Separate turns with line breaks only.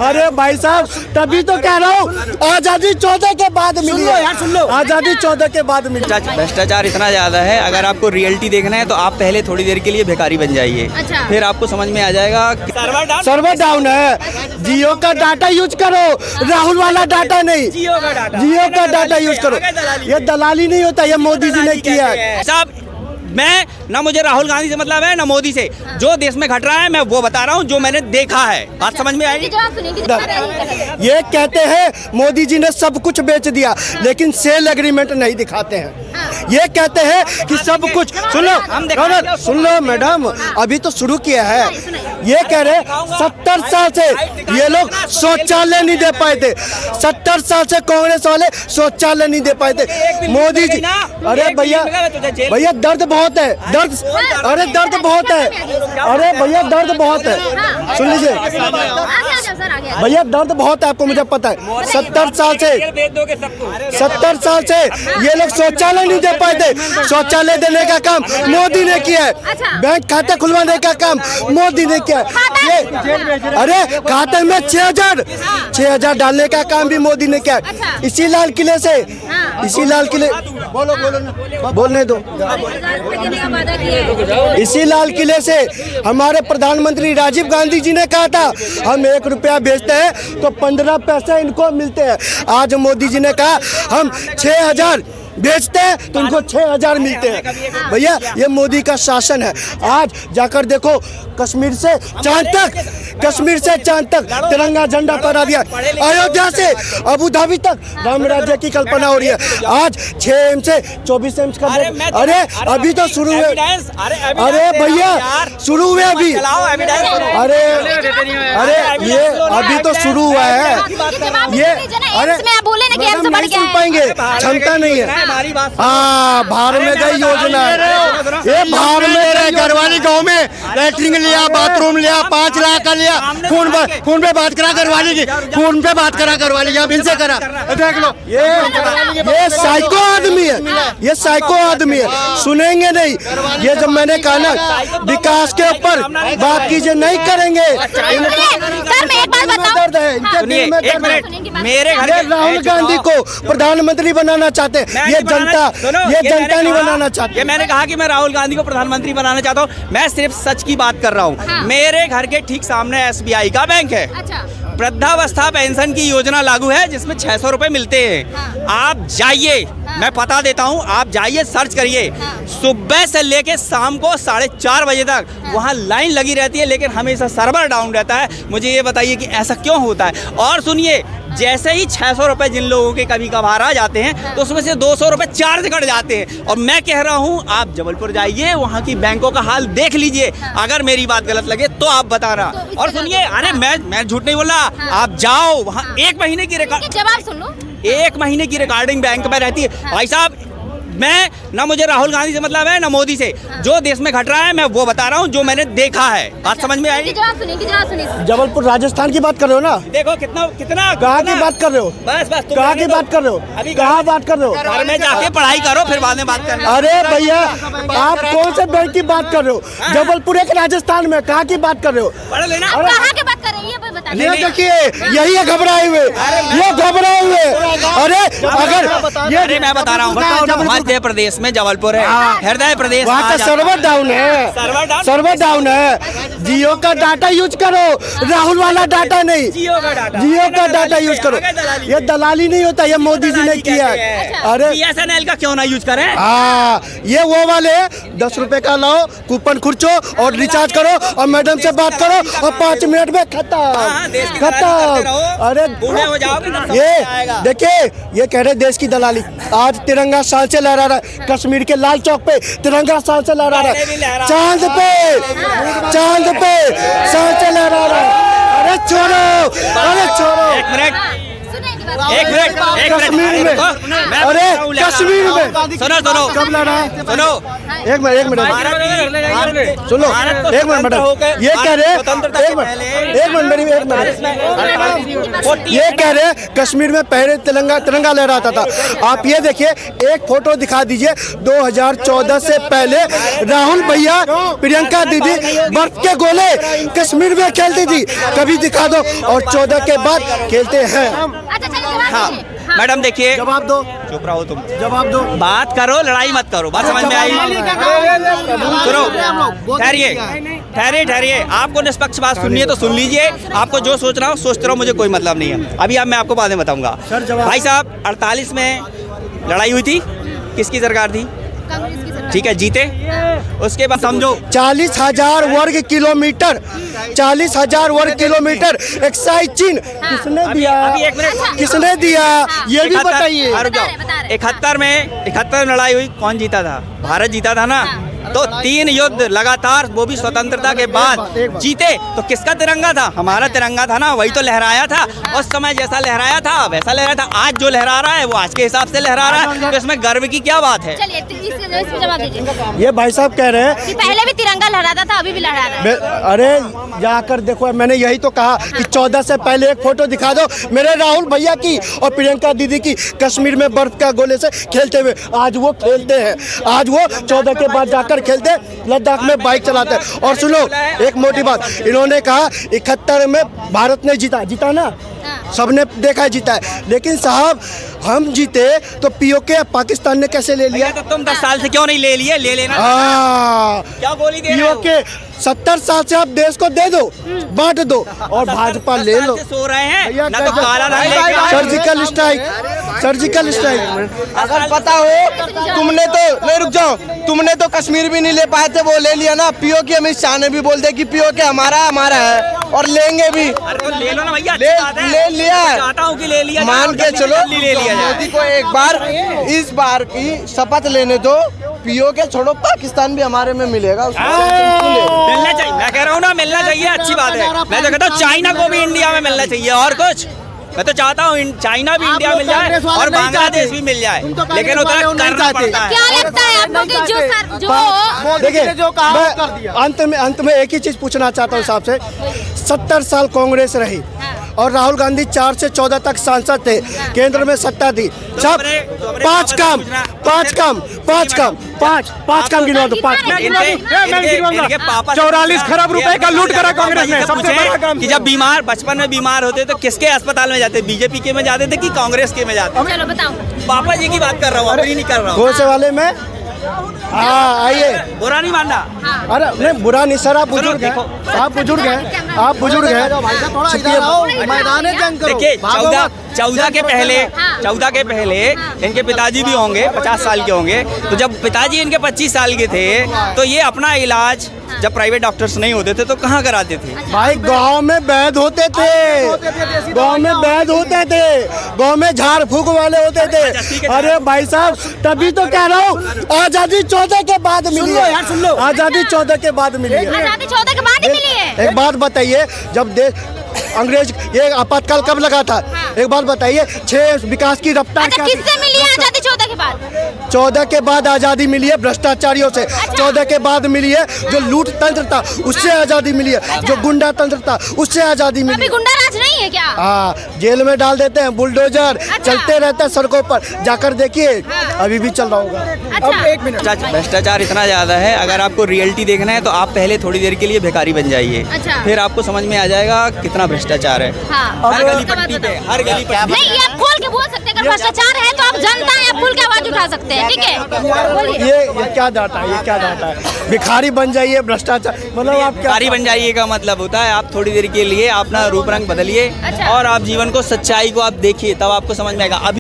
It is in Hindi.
अरे भाई साहब तभी तो कह रहा हूँ आजादी 14 के बाद मिली है, सुन लो आजादी 14 के बाद मिली।
भ्रष्टाचार इतना ज्यादा है, अगर आपको रियलिटी देखना है तो आप पहले थोड़ी देर के लिए भिखारी बन जाइए, फिर आपको समझ में आ जाएगा।
सर्वर डाउन है, जियो का डाटा यूज करो, राहुल वाला डाटा नहीं, जियो का डाटा यूज करो। ये दलाली नहीं होता, ये मोदी जी ने किया है
साहब। मैं ना मुझे राहुल गांधी से मतलब है ना मोदी से, जो देश में घट रहा है मैं वो बता रहा हूँ जो मैंने देखा है। बात समझ में आई?
ये कहते हैं मोदी जी ने सब कुछ बेच दिया, लेकिन सेल एग्रीमेंट नहीं दिखाते हैं। ये कहते हैं कि सब कुछ, सुन लो मैडम, अभी तो शुरू किया है। ये कह रहे 70 साल से ये लोग शौचालय नहीं दे पाए थे, 70 साल से कांग्रेस वाले शौचालय नहीं दे पाए थे। मोदी जी, अरे भैया दर्द बहुत है, दर्द, अरे दर्द बहुत है, अरे भैया दर्द बहुत है, सुन लीजिए भैया दर्द बहुत है, आपको मुझे पता है। 70 साल से ये लोग शौचालय नहीं दे पाए थे, शौचालय देने का काम मोदी ने किया है, बैंक खाते खुलवाने का काम मोदी ने किया है। ये अरे खाते में 6,000 डालने का काम भी मोदी ने किया है। इसी लाल किले से, इसी लाल किले, बोलने दो, इसी लाल किले से हमारे प्रधानमंत्री राजीव गांधी जी ने कहा था हम 1 रुपया बेचते हैं तो 15 पैसे इनको मिलते हैं। आज मोदी जी ने कहा हम 6,000 बेचते हैं तो उनको 6,000 मिलते हैं। भैया ये मोदी का शासन है। आज जाकर देखो कश्मीर से चांद तक, कश्मीर से चांद तक तिरंगा झंडा फहरा दिया, अयोध्या से अबू धाबी तक राम राज्य की कल्पना हो रही है। आज 6 एम से 24 एम का, अरे अभी तो शुरू हुए, अरे भैया शुरू हुए अभी, अरे ये अभी तो शुरू हुआ है। ये अरे नहीं सुन पाएंगे, क्षमता नहीं है। हाँ बाहर में गई योजना, ये बाहर में गई घरवाली गाँव में लैट्रिन लिया, बाथरूम लिया, 5 लाख का लिया, फोन पे बात करा घरवाली की, फोन पे बात करा घरवाली की, अब इनसे करा, देख लो। ये साइको आदमी है, ये साइको आदमी है, सुनेंगे नहीं। ये जब मैंने कहा ना विकास के ऊपर बात कीजिए, नहीं करेंगे।
मेरे
राहुल गांधी को प्रधानमंत्री बनाना चाहते हैं, ये जनता नहीं बनाना चाहती।
ये मैंने कहा कि मैं राहुल गांधी को प्रधानमंत्री बनाना चाहता हूँ, मैं सिर्फ सच की बात कर रहा हूँ। मेरे घर के ठीक सामने SBI का बैंक है। वृद्धावस्था पेंशन की योजना लागू है जिसमें 600 रुपए मिलते हैं। आप जाइए, मैं पता देता हूँ, आप जाइए सर्च करिए, सुबह से लेके शाम को 4:30 बजे तक वहाँ लाइन लगी रहती है, लेकिन हमेशा सर्वर डाउन रहता है। मुझे ये बताइए कि ऐसा क्यों होता है? और सुनिए, जैसे ही 600 रुपए जिन लोगों के कभी कभार आ जाते हैं तो उसमें से 200 रुपए चार्ज कट जाते हैं। और मैं कह रहा हूँ आप जबलपुर जाइए, वहाँ की बैंकों का हाल देख लीजिए, अगर मेरी बात गलत लगे तो आप बताना। और सुनिए, अरे मैं झूठ नहीं बोल रहा, आप जाओ वहाँ 1 महीने की
जवाब सुन लो,
1 महीने की रिकॉर्डिंग बैंक में रहती है। भाई साहब मैं ना मुझे राहुल गांधी से मतलब है ना मोदी से, जो देश में घट रहा है मैं वो बता रहा हूँ जो मैंने देखा है। बात समझ में आई?
जबलपुर राजस्थान की बात कर रहे हो ना?
देखो कितना
कहाँ की बात कर रहे हो?
बस
कहाँ की बात कर रहे हो?
अभी
कहाँ बात कर रहे हो?
घर में जाके पढ़ाई करो, फिर बाद में बात करना।
अरे भैया आप कौन से बैंक की बात कर रहे हो? जबलपुर एक राजस्थान में, कहाँ की बात कर रहे हो?
पढ़ लेना।
कहाँ की बात कर रहे हैं ये बताइए।
ये देखिए यही है घबराए हुए, ये घबराए हुए। अरे अगर
ये मैं बता रहा हूँ, मध्य प्रदेश में जबलपुर है, हृदय प्रदेश,
वहाँ का सर्वर डाउन है, सर्वर डाउन है। जियो का डाटा यूज करो, राहुल वाला डाटा नहीं, जियो का डाटा यूज करो। ये दलाली नहीं होता, ये मोदी जी ने किया है। अरे
BSNL का क्यों ना यूज करें?
हाँ ये वो वाले 10 रुपए का लाओ, कूपन खुर्चो और रिचार्ज करो और मैडम से बात करो और 5 मिनट में खत्म। अरे ये देखिए, ये कह रहे देश की दलाली। आज तिरंगा साल से लहरा रहा है, कश्मीर के लाल चौक पे तिरंगा साल से लहरा रहा है, चांद पे साल से लहरा रहा है। अरे छोड़ो, अरे छोड़ो।
1 मिनट, एक मिनट
कश्मीर में,
मैं
अरे
बता रहा हूँ, लड़ा।
कश्मीर में
सुनो
कब लड़ा है?
सुनो
एक मिनट सुनो एक मिनट मैडम, ये कह रहे ये कह रहे कश्मीर में पहले तिरंगा लहराता था। आप ये देखिए, एक फोटो दिखा दीजिए 2014 से पहले राहुल भैया, प्रियंका दीदी बर्फ के गोले कश्मीर में खेलती थी, कभी दिखा दो। और 14 के बाद खेलते हैं।
हाँ मैडम देखिए,
जवाब दो,
चुप रहो तुम,
जवाब दो।
बात करो, लड़ाई मत करो, बात समझ में आई? सुनो, ठहरिए ठहरिए, आपको निष्पक्ष बात सुननी है तो सुन लीजिए, आपको जो सोच रहा हो सोचते रहो, मुझे कोई मतलब नहीं है। अभी मैं आपको बाद में बताऊंगा। भाई साहब 48 में लड़ाई हुई थी, किसकी सरकार थी? ठीक है, जीते। उसके बाद समझो
40,000 वर्ग किलोमीटर, 40,000 वर्ग किलोमीटर एक्साइज चिन्ह किसने दिया?
अभी एक मिनट,
किसने दिया ये भी बताइए।
71 में लड़ाई हुई, कौन जीता था? भारत जीता था ना। तो 3 युद्ध लगातार, वो भी स्वतंत्रता के बाद जीते। तो किसका तिरंगा था? हमारा तिरंगा था ना, वही तो लहराया था उस समय, जैसा लहराया था वैसा लहराया था। आज जो लहरा रहा है वो आज के हिसाब से लहरा रहा है, तो इसमें गर्व की क्या बात है?
चलिए इस पे जवाब दीजिए।
ये भाई साहब कह रहे हैं
कि पहले भी तिरंगा लहराता था, अभी भी लहरा रहा है।
अरे जाकर देखो, मैंने यही तो कहा कि 14 से पहले एक फोटो दिखा दो मेरे राहुल भैया की और प्रियंका दीदी की, कश्मीर में बर्फ का गोले से खेलते हुए। आज वो खेलते हैं, आज वो 14 के बाद जाकर खेलते, लद्दाख में बाइक चलाते हैं। और सुनो एक मोटी बात, इन्होंने कहा 71 में भारत ने जीता ना, सबने देखा है जीता है, लेकिन साहब हम जीते तो पीओके पाकिस्तान ने कैसे ले लिया?
तो तुम 10 साल से क्यों नहीं ले लिए? ले लेना। क्या गोली दे रहे हो?
पीओके 70 साल से आप देश को दे दो, बांट दो, और भाजपा ले लो।
सो रहे हैं
भैया
ना, तो काला धन लेके आए।
Surgical strike.
अगर पता हो तुमने तो नहीं, रुक जाओ, तुमने तो कश्मीर भी नहीं ले पाए थे, वो ले लिया ना। पीओके अमित शाह ने भी बोल दिया कि पीओके हमारा है और लेंगे भी।
अरे तो ले लो ना भैया,
ले लिया है।
चाहता हूँ कि ले लिया,
मान के चलो,
ले लिया जाए।
मोदी को एक बार इस बार की शपथ लेने दो, पीओके छोड़ो, पाकिस्तान भी हमारे में मिलेगा।
मिलना चाहिए, मैं कह रहा हूँ ना, मिलना चाहिए, अच्छी बात है। मैं तो कहता हूँ चाइना को भी इंडिया में मिलना चाहिए, और कुछ मैं तो चाहता हूँ चाइना भी इंडिया मिल जाए और बांग्लादेश भी मिल जाए, लेकिन उतना करना पड़ता है।
क्या लगता है आपको कि जो
देखिए, मैं अंत में एक ही चीज पूछना चाहता हूँ साहब से। 70 साल कांग्रेस रही और राहुल गांधी 4 से 14 तक सांसद थे, केंद्र में सत्ता थी। सब 5 काम गिनवा दो।
44 खरब रुपए का लूट करा कांग्रेस ने। सबसे बड़ा काम कि जब बचपन में बीमार होते तो किसके अस्पताल में जाते? बीजेपी के में जाते थे कि कांग्रेस के में जाते?
चलो बताओ।
पापा जी की बात कर रहा हूँ, अपनी नहीं कर रहा हूँ।
कौन से वाले में? हाँ आइए,
बुरा नहीं मानना।
अरे नहीं बुरा नहीं सर, आप बुजुर्ग हैं, आप बुजुर्ग हैं।
मैदान जंग करो।
देखिए 14 के पहले इनके पिताजी भी होंगे 50 साल के होंगे, तो जब पिताजी इनके 25 साल के थे तो ये अपना इलाज जब प्राइवेट डॉक्टर्स नहीं होते थे तो कहाँ कराते थे?
भाई गांव में वैद्य होते थे, गांव में झाड़ फूक वाले होते थे। अरे भाई साहब तभी तो कह रहा हूँ आजादी 14 के बाद मिली है। सुन लो, आजादी 14 के बाद मिली है।
आजादी 14 के बाद ही मिली है।
एक बात बताइए, जब देश अंग्रेज ये आपातकाल कब लगा था? एक बात बताइए, 6 विकास की रफ्तार क्या?
किससे मिली है आजादी 14 के बाद?
14 के बाद आजादी मिली है भ्रष्टाचारियों से। 14 के बाद मिली है जो लूट तंत्र था उससे आजादी मिली है, जो गुंडा तंत्र था उससे आजादी मिली।
अभी गुंडा राज नहीं है क्या?
हाँ, जेल में डाल देते हैं, बुलडोजर चलते रहते हैं सड़कों पर, जाकर देखिए अभी भी चल रहा होगा।
अब
एक मिनट,
भ्रष्टाचार इतना ज्यादा है, अगर आपको रियलिटी देखना है तो आप पहले थोड़ी देर के लिए भिखारी बन जाइए, फिर आपको समझ में आ जाएगा कितना भ्रष्टाचार है। हर गली पट्टी पे, हर गली पट्टी।
नहीं, ये आप खोल के बोल सकते हैं, अगर भ्रष्टाचार है तो आप जनता है, आप खुल के आवाज उठा सकते हैं, ठीक है?
ये क्या डाटा है? ये क्या डाटा है? भिखारी बन जाइए, भ्रष्टाचार मतलब आप क्या?
भिखारी बन जाइए का मतलब होता है आप थोड़ी देर के लिए अपना रूप रंग बदलिए और आप जीवन को, सच्चाई को आप देखिए, तब आपको समझ में आएगा।